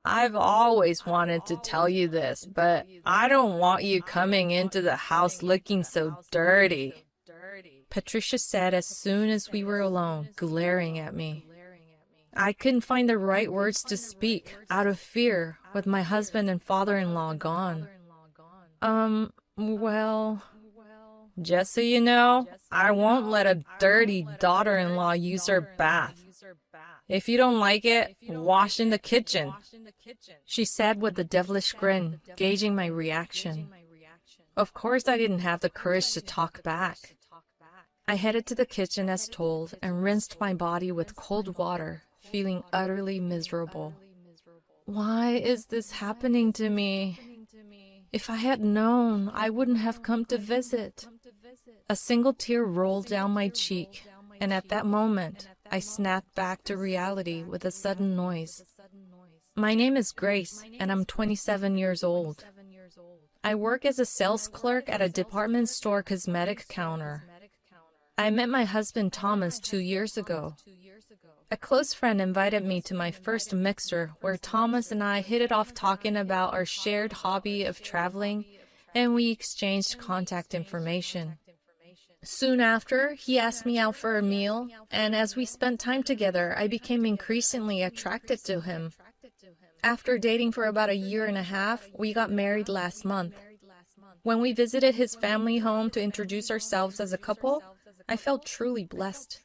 I've always wanted to tell you this, but I don't want you coming into the house looking so dirty, Patricia said as soon as we were alone, glaring at me. I couldn't find the right words to speak, out of fear, with my husband and father-in-law gone. Well, just so you know, I won't let a dirty daughter-in-law use her bath. If you don't like it, wash in the kitchen, she said with a devilish grin, gauging my reaction. Of course I didn't have the courage to talk back. I headed to the kitchen as told and rinsed my body with cold water, feeling utterly miserable. Why is this happening to me? If I had known, I wouldn't have come to visit. A single tear rolled down my cheek, and at that moment, I snapped back to reality with a sudden noise. My name is Grace, and I'm 27 years old. I work as a sales clerk at a department store cosmetic counter. I met my husband Thomas 2 years ago. A close friend invited me to my first mixer where Thomas and I hit it off talking about our shared hobby of traveling, and we exchanged contact information. Soon after, he asked me out for a meal, and as we spent time together, I became increasingly attracted to him. After dating for about 1.5 years, we got married last month. When we visited his family home to introduce ourselves as a couple, I felt truly blessed.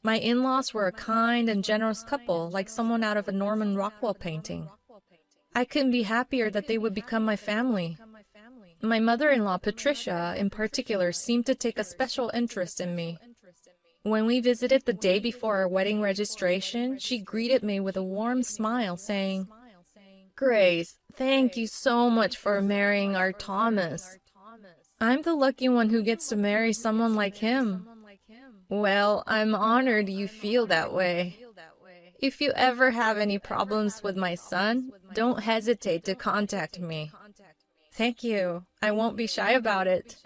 My in-laws were a kind and generous couple, like someone out of a Norman Rockwell painting. I couldn't be happier that they would become my family. My mother-in-law, Patricia, in particular, seemed to take a special interest in me. When we visited the day before our wedding registration, she greeted me with a warm smile, saying, "Grace, thank you so much for marrying our Thomas. I'm the lucky one who gets to marry someone like him." Well, I'm honored you feel that way. If you ever have any problems with my son, don't hesitate to contact me. Thank you. I won't be shy about it.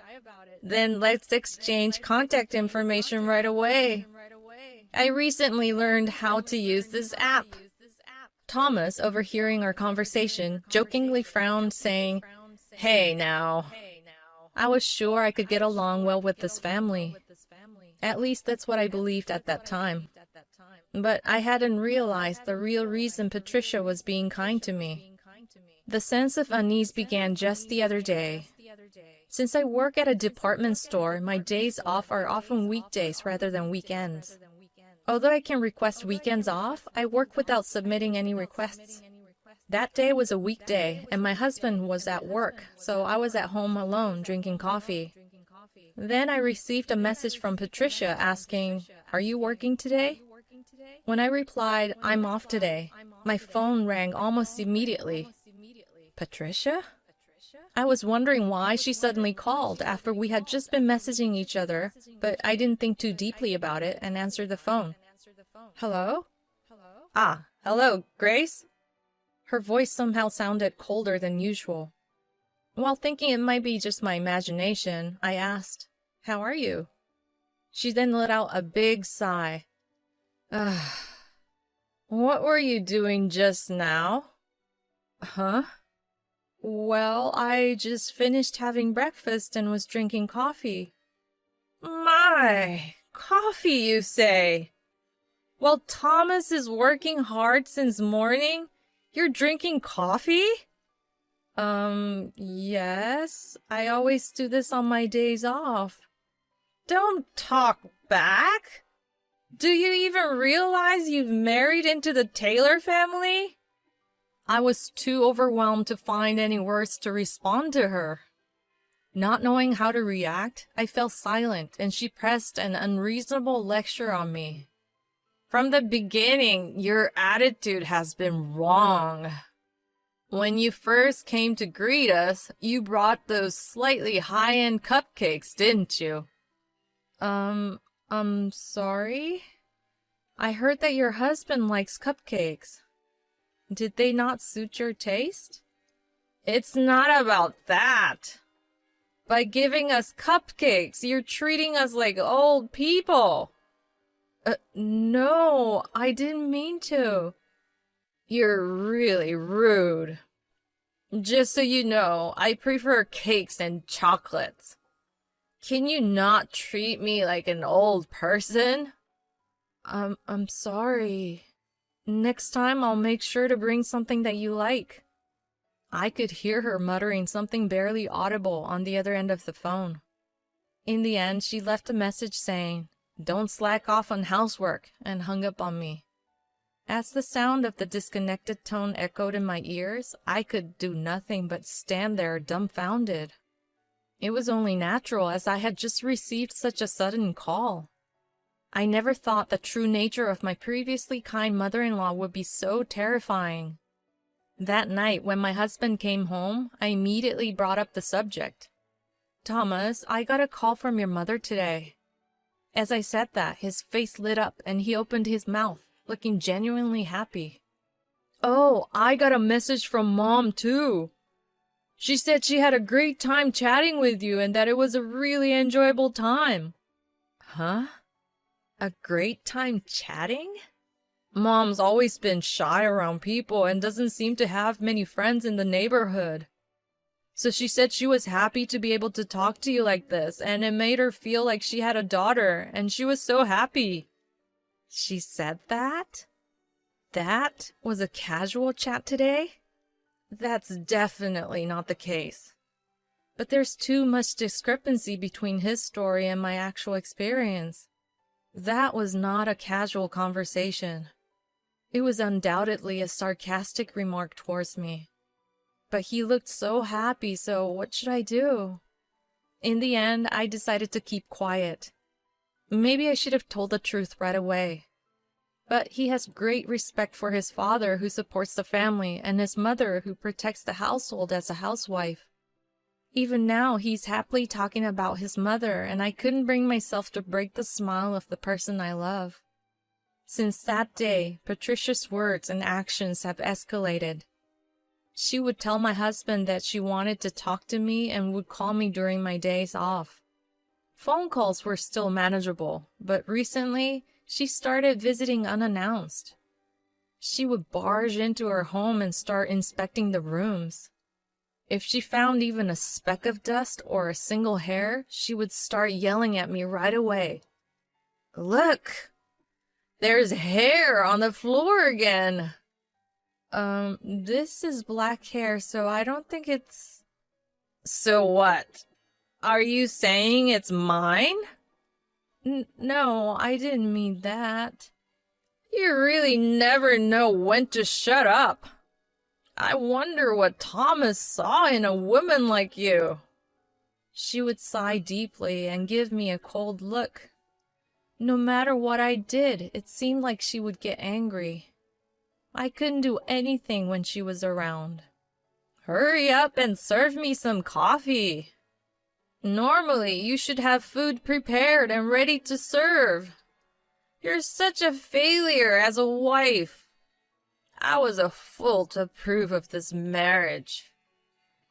Then let's exchange contact information right away. I recently learned how to use this app. Thomas, overhearing our conversation, jokingly frowned, saying, "Hey now." I was sure I could get along well with this family. At least that's what I believed at that time. But I hadn't realized the real reason Patricia was being kind to me. The sense of unease began just the other day. Since I work at a department store, my days off are often weekdays rather than weekends. Although I can request weekends off, I work without submitting any requests. That day was a weekday, and my husband was at work, so I was at home alone drinking coffee. Then I received a message from Patricia asking, "Are you working today?" When I replied, "I'm off today," my phone rang almost immediately. Patricia? I was wondering why she suddenly called after we had just been messaging each other, but I didn't think too deeply about it and answered the phone. "Hello?" "Ah, hello, Grace?" Her voice somehow sounded colder than usual. While thinking it might be just my imagination, I asked, "How are you?" She then let out a big sigh. What were you doing just now?" "Huh?" "Well, I just finished having breakfast and was drinking coffee." "My, coffee, you say? Well, Thomas is working hard since morning. You're drinking coffee?" Yes. I always do this on my days off." "Don't talk back. Do you even realize you've married into the Taylor family?" I was too overwhelmed to find any words to respond to her. Not knowing how to react, I fell silent, and she pressed an unreasonable lecture on me. "From the beginning, your attitude has been wrong. When you first came to greet us, you brought those slightly high-end cupcakes, didn't you?" I'm sorry? I heard that your husband likes cupcakes. Did they not suit your taste? It's not about that. By giving us cupcakes, you're treating us like old people." No, I didn't mean to." You're really rude. Just so you know, I prefer cakes and chocolates. Can you not treat me like an old person? I'm sorry. Next time I'll make sure to bring something that you like. I could hear her muttering something barely audible on the other end of the phone. In the end, she left a message saying, "Don't slack off on housework," and hung up on me. As the sound of the disconnected tone echoed in my ears, I could do nothing but stand there dumbfounded. It was only natural, as I had just received such a sudden call. I never thought the true nature of my previously kind mother-in-law would be so terrifying. That night, when my husband came home, I immediately brought up the subject. "Thomas, I got a call from your mother today." As I said that, his face lit up and he opened his mouth, looking genuinely happy. "Oh, I got a message from Mom, too. She said she had a great time chatting with you and that it was a really enjoyable time." Huh? A great time chatting? Mom's always been shy around people and doesn't seem to have many friends in the neighborhood. So she said she was happy to be able to talk to you like this, and it made her feel like she had a daughter, and she was so happy. She said that? That was a casual chat today? That's definitely not the case. But there's too much discrepancy between his story and my actual experience. That was not a casual conversation. It was undoubtedly a sarcastic remark towards me. But he looked so happy, so what should I do? In the end, I decided to keep quiet. Maybe I should have told the truth right away. But he has great respect for his father, who supports the family, and his mother, who protects the household as a housewife. Even now, he's happily talking about his mother, and I couldn't bring myself to break the smile of the person I love. Since that day, Patricia's words and actions have escalated. She would tell my husband that she wanted to talk to me and would call me during my days off. Phone calls were still manageable, but recently, she started visiting unannounced. She would barge into her home and start inspecting the rooms. If she found even a speck of dust or a single hair, she would start yelling at me right away. "Look! There's hair on the floor again!" This is black hair, so I don't think it's... So what? Are you saying it's mine? No, I didn't mean that. You really never know when to shut up. I wonder what Thomas saw in a woman like you. She would sigh deeply and give me a cold look. No matter what I did, it seemed like she would get angry. I couldn't do anything when she was around. Hurry up and serve me some coffee. Normally, you should have food prepared and ready to serve. You're such a failure as a wife. I was a fool to approve of this marriage.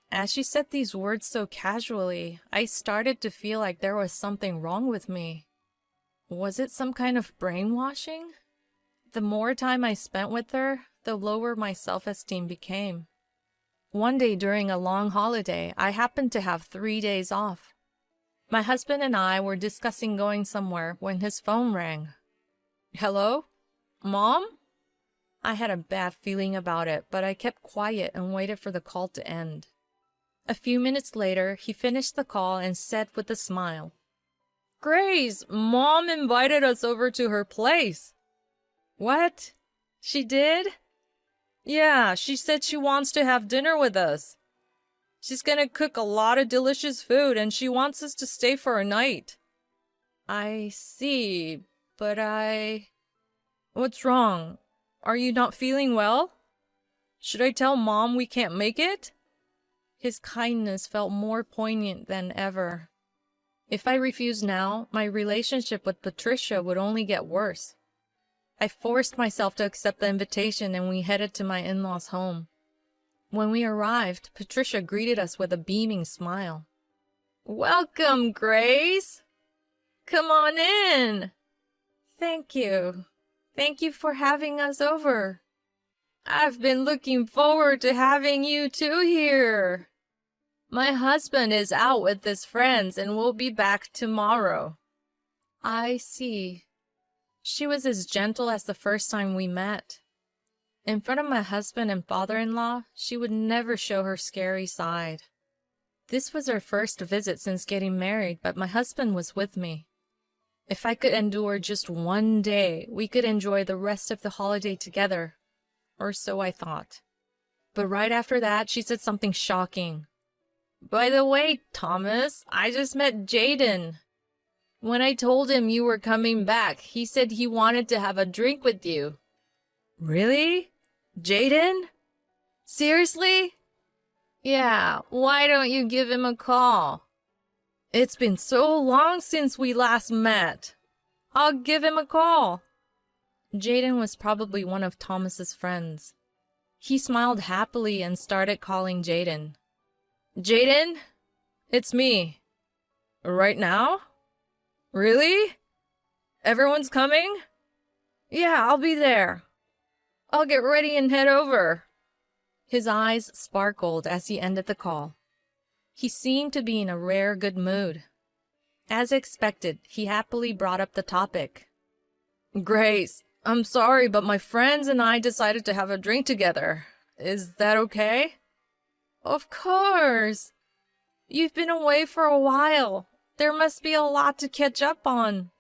As she said these words so casually, I started to feel like there was something wrong with me. Was it some kind of brainwashing? The more time I spent with her, the lower my self-esteem became. One day during a long holiday, I happened to have 3 days off. My husband and I were discussing going somewhere when his phone rang. "Hello? Mom?" I had a bad feeling about it, but I kept quiet and waited for the call to end. A few minutes later, he finished the call and said with a smile, "Grace, Mom invited us over to her place." "What? She did?" "Yeah, she said she wants to have dinner with us. She's gonna cook a lot of delicious food and she wants us to stay for a night." "I see, but What's wrong? Are you not feeling well? Should I tell Mom we can't make it?" His kindness felt more poignant than ever. If I refused now, my relationship with Patricia would only get worse. I forced myself to accept the invitation and we headed to my in-laws' home. When we arrived, Patricia greeted us with a beaming smile. "Welcome, Grace! Come on in!" "Thank you. Thank you for having us over." I've been looking forward to having you two here. My husband is out with his friends and will be back tomorrow. I see. She was as gentle as the first time we met. In front of my husband and father-in-law, she would never show her scary side. This was our first visit since getting married, but my husband was with me. If I could endure just one day, we could enjoy the rest of the holiday together. Or so I thought. But right after that, she said something shocking. By the way, Thomas, I just met Jaden. When I told him you were coming back, he said he wanted to have a drink with you. Really? Jaden? Seriously? Yeah, why don't you give him a call? It's been so long since we last met. I'll give him a call. Jaden was probably one of Thomas's friends. He smiled happily and started calling Jaden. Jaden? It's me. Right now? Really? Everyone's coming? Yeah, I'll be there. I'll get ready and head over. His eyes sparkled as he ended the call. He seemed to be in a rare good mood. As expected, he happily brought up the topic. Grace, I'm sorry, but my friends and I decided to have a drink together. Is that okay? Of course. You've been away for a while. There must be a lot to catch up on.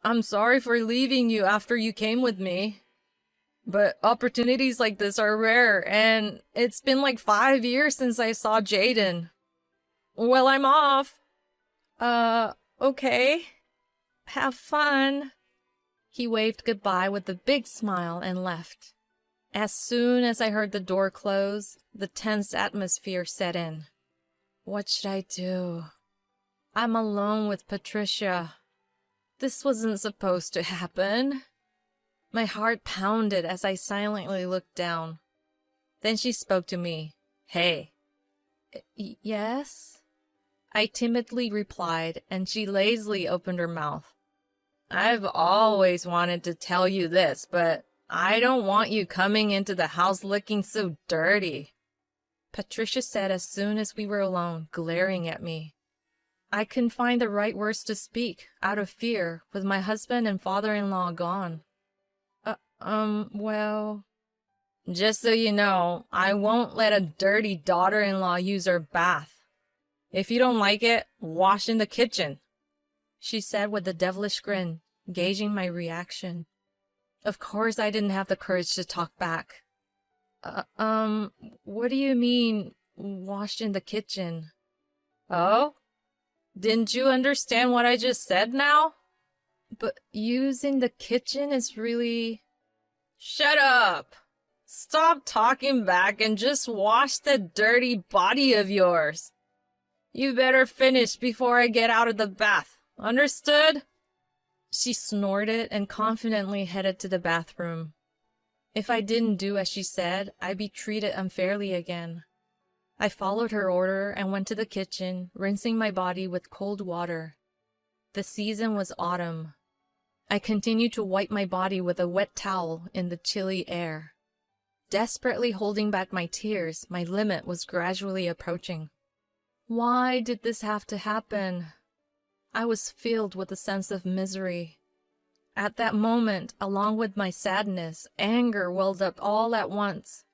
I'm sorry for leaving you after you came with me. But opportunities like this are rare, and it's been like 5 years since I saw Jaden. Well, I'm off. Okay. Have fun. He waved goodbye with a big smile and left. As soon as I heard the door close, the tense atmosphere set in. What should I do? I'm alone with Patricia. This wasn't supposed to happen. My heart pounded as I silently looked down. Then she spoke to me. Hey. Yes? I timidly replied, and she lazily opened her mouth. I've always wanted to tell you this, but I don't want you coming into the house looking so dirty, Patricia said as soon as we were alone, glaring at me. I couldn't find the right words to speak, out of fear, with my husband and father-in-law gone. Well... Just so you know, I won't let a dirty daughter-in-law use her bath. If you don't like it, wash in the kitchen, she said with a devilish grin, gauging my reaction. Of course I didn't have the courage to talk back. What do you mean, washed in the kitchen? Oh? Didn't you understand what I just said now? But using the kitchen is really... Shut up! Stop talking back and just wash the dirty body of yours. You better finish before I get out of the bath. Understood? She snorted and confidently headed to the bathroom. If I didn't do as she said, I'd be treated unfairly again. I followed her order and went to the kitchen, rinsing my body with cold water. The season was autumn. I continued to wipe my body with a wet towel in the chilly air. Desperately holding back my tears, my limit was gradually approaching. Why did this have to happen? I was filled with a sense of misery. At that moment, along with my sadness, anger welled up all at once.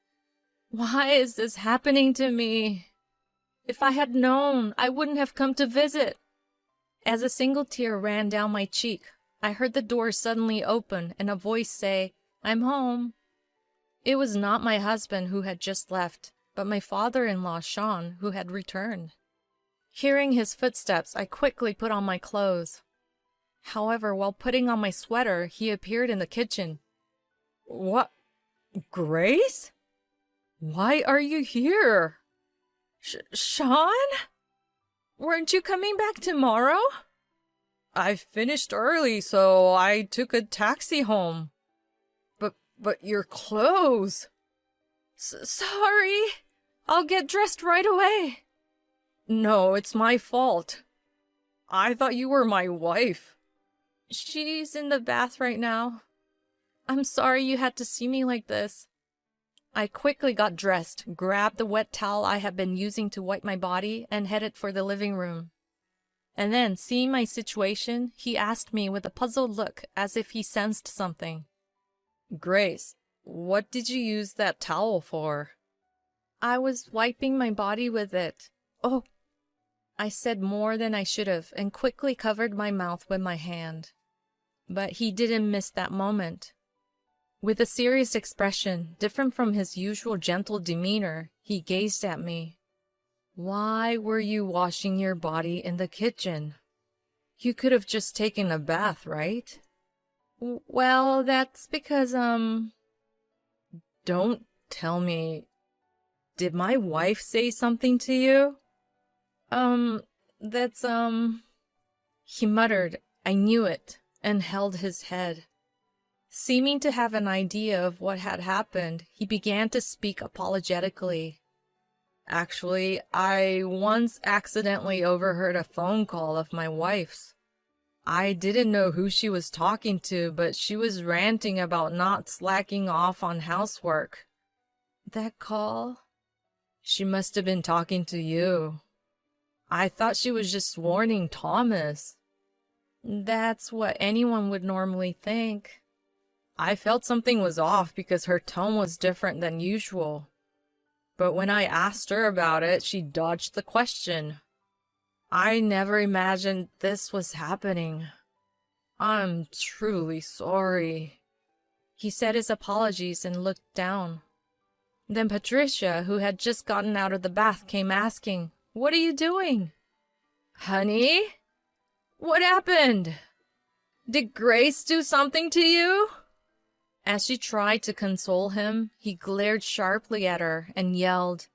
Why is this happening to me? If I had known, I wouldn't have come to visit. As a single tear ran down my cheek, I heard the door suddenly open and a voice say, "I'm home." It was not my husband who had just left, but my father-in-law, Sean, who had returned. Hearing his footsteps, I quickly put on my clothes. However, while putting on my sweater, he appeared in the kitchen. What? Grace? Why are you here? Sean? Weren't you coming back tomorrow? I finished early, so I took a taxi home. But your clothes... Sorry. I'll get dressed right away. No, it's my fault. I thought you were my wife. She's in the bath right now. I'm sorry you had to see me like this. I quickly got dressed, grabbed the wet towel I had been using to wipe my body, and headed for the living room. And then, seeing my situation, he asked me with a puzzled look as if he sensed something. "Grace, what did you use that towel for?" "I was wiping my body with it." "Oh," I said more than I should have and quickly covered my mouth with my hand. But he didn't miss that moment. With a serious expression, different from his usual gentle demeanor, he gazed at me. "Why were you washing your body in the kitchen? You could have just taken a bath, right?" "Well, that's because, Don't tell me. Did my wife say something to you?" That's, He muttered, "I knew it," and held his head. Seeming to have an idea of what had happened, he began to speak apologetically. "Actually, I once accidentally overheard a phone call of my wife's. I didn't know who she was talking to, but she was ranting about not slacking off on housework." "That call?" "She must have been talking to you. I thought she was just warning Thomas." "That's what anyone would normally think." I felt something was off because her tone was different than usual. But when I asked her about it, she dodged the question. I never imagined this was happening. I'm truly sorry." He said his apologies and looked down. Then Patricia, who had just gotten out of the bath, came asking, "What are you doing?" "Honey? What happened? Did Grace do something to you?" As she tried to console him, he glared sharply at her and yelled,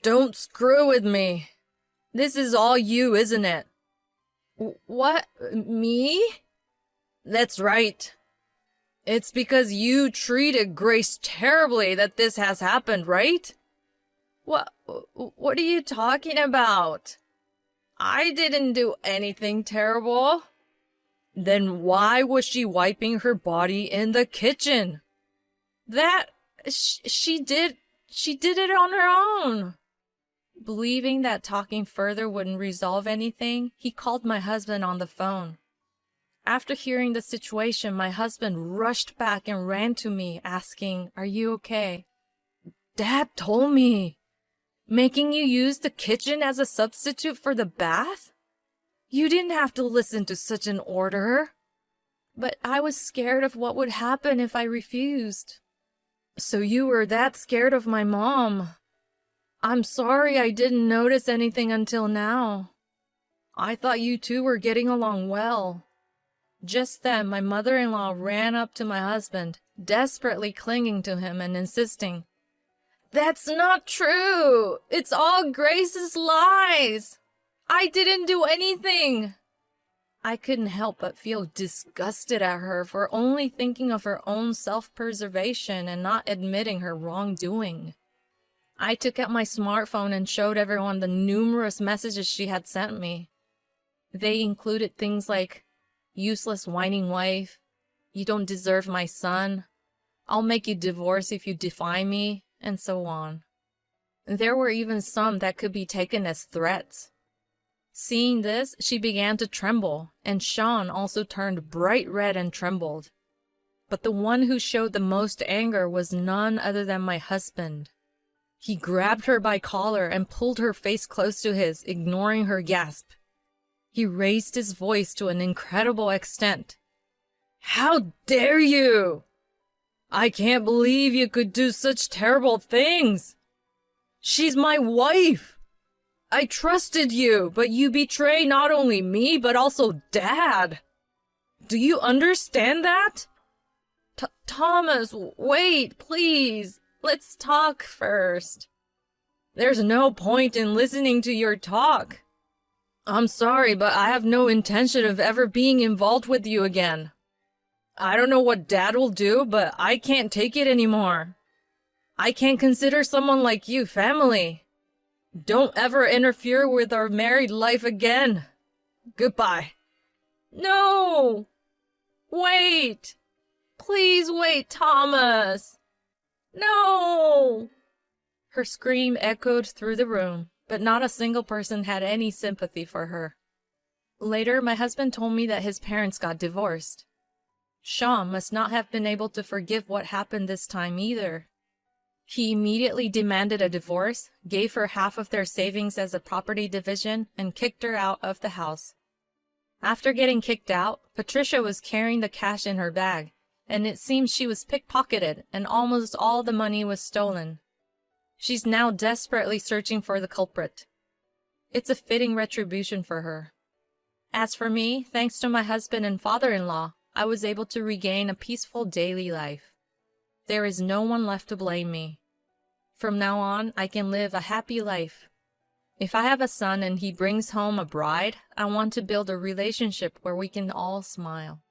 "Don't screw with me. This is all you, isn't it?" "What? Me?" "That's right. It's because you treated Grace terribly that this has happened, right?" What are you talking about? I didn't do anything terrible." "Then why was she wiping her body in the kitchen?" She did it on her own." Believing that talking further wouldn't resolve anything, he called my husband on the phone. After hearing the situation, my husband rushed back and ran to me, asking, "Are you okay?" "Dad told me. Making you use the kitchen as a substitute for the bath? You didn't have to listen to such an order." "But I was scared of what would happen if I refused." "So you were that scared of my mom? I'm sorry I didn't notice anything until now. I thought you two were getting along well." Just then, my mother-in-law ran up to my husband, desperately clinging to him and insisting, "That's not true! It's all Grace's lies! I didn't do anything!" I couldn't help but feel disgusted at her for only thinking of her own self-preservation and not admitting her wrongdoing. I took out my smartphone and showed everyone the numerous messages she had sent me. They included things like, "Useless whining wife," "You don't deserve my son," "I'll make you divorce if you defy me," and so on. There were even some that could be taken as threats. Seeing this, she began to tremble, and Sean also turned bright red and trembled. But the one who showed the most anger was none other than my husband. He grabbed her by collar and pulled her face close to his, ignoring her gasp. He raised his voice to an incredible extent. "How dare you! I can't believe you could do such terrible things! She's my wife! I trusted you, but you betray not only me, but also Dad! Do you understand that?" Thomas, wait, please. Let's talk first." "There's no point in listening to your talk. I'm sorry, but I have no intention of ever being involved with you again. I don't know what Dad will do, but I can't take it anymore. I can't consider someone like you family. Don't ever interfere with our married life again. Goodbye." "No! Wait! Please wait, Thomas!" No! Her scream echoed through the room, but not a single person had any sympathy for her. Later, my husband told me that his parents got divorced. Sean must not have been able to forgive what happened this time either. He immediately demanded a divorce, gave her half of their savings as a property division, and kicked her out of the house. After getting kicked out, Patricia was carrying the cash in her bag, and it seems she was pickpocketed and almost all the money was stolen. She's now desperately searching for the culprit. It's a fitting retribution for her. As for me, thanks to my husband and father-in-law, I was able to regain a peaceful daily life. There is no one left to blame me. From now on, I can live a happy life. If I have a son and he brings home a bride, I want to build a relationship where we can all smile.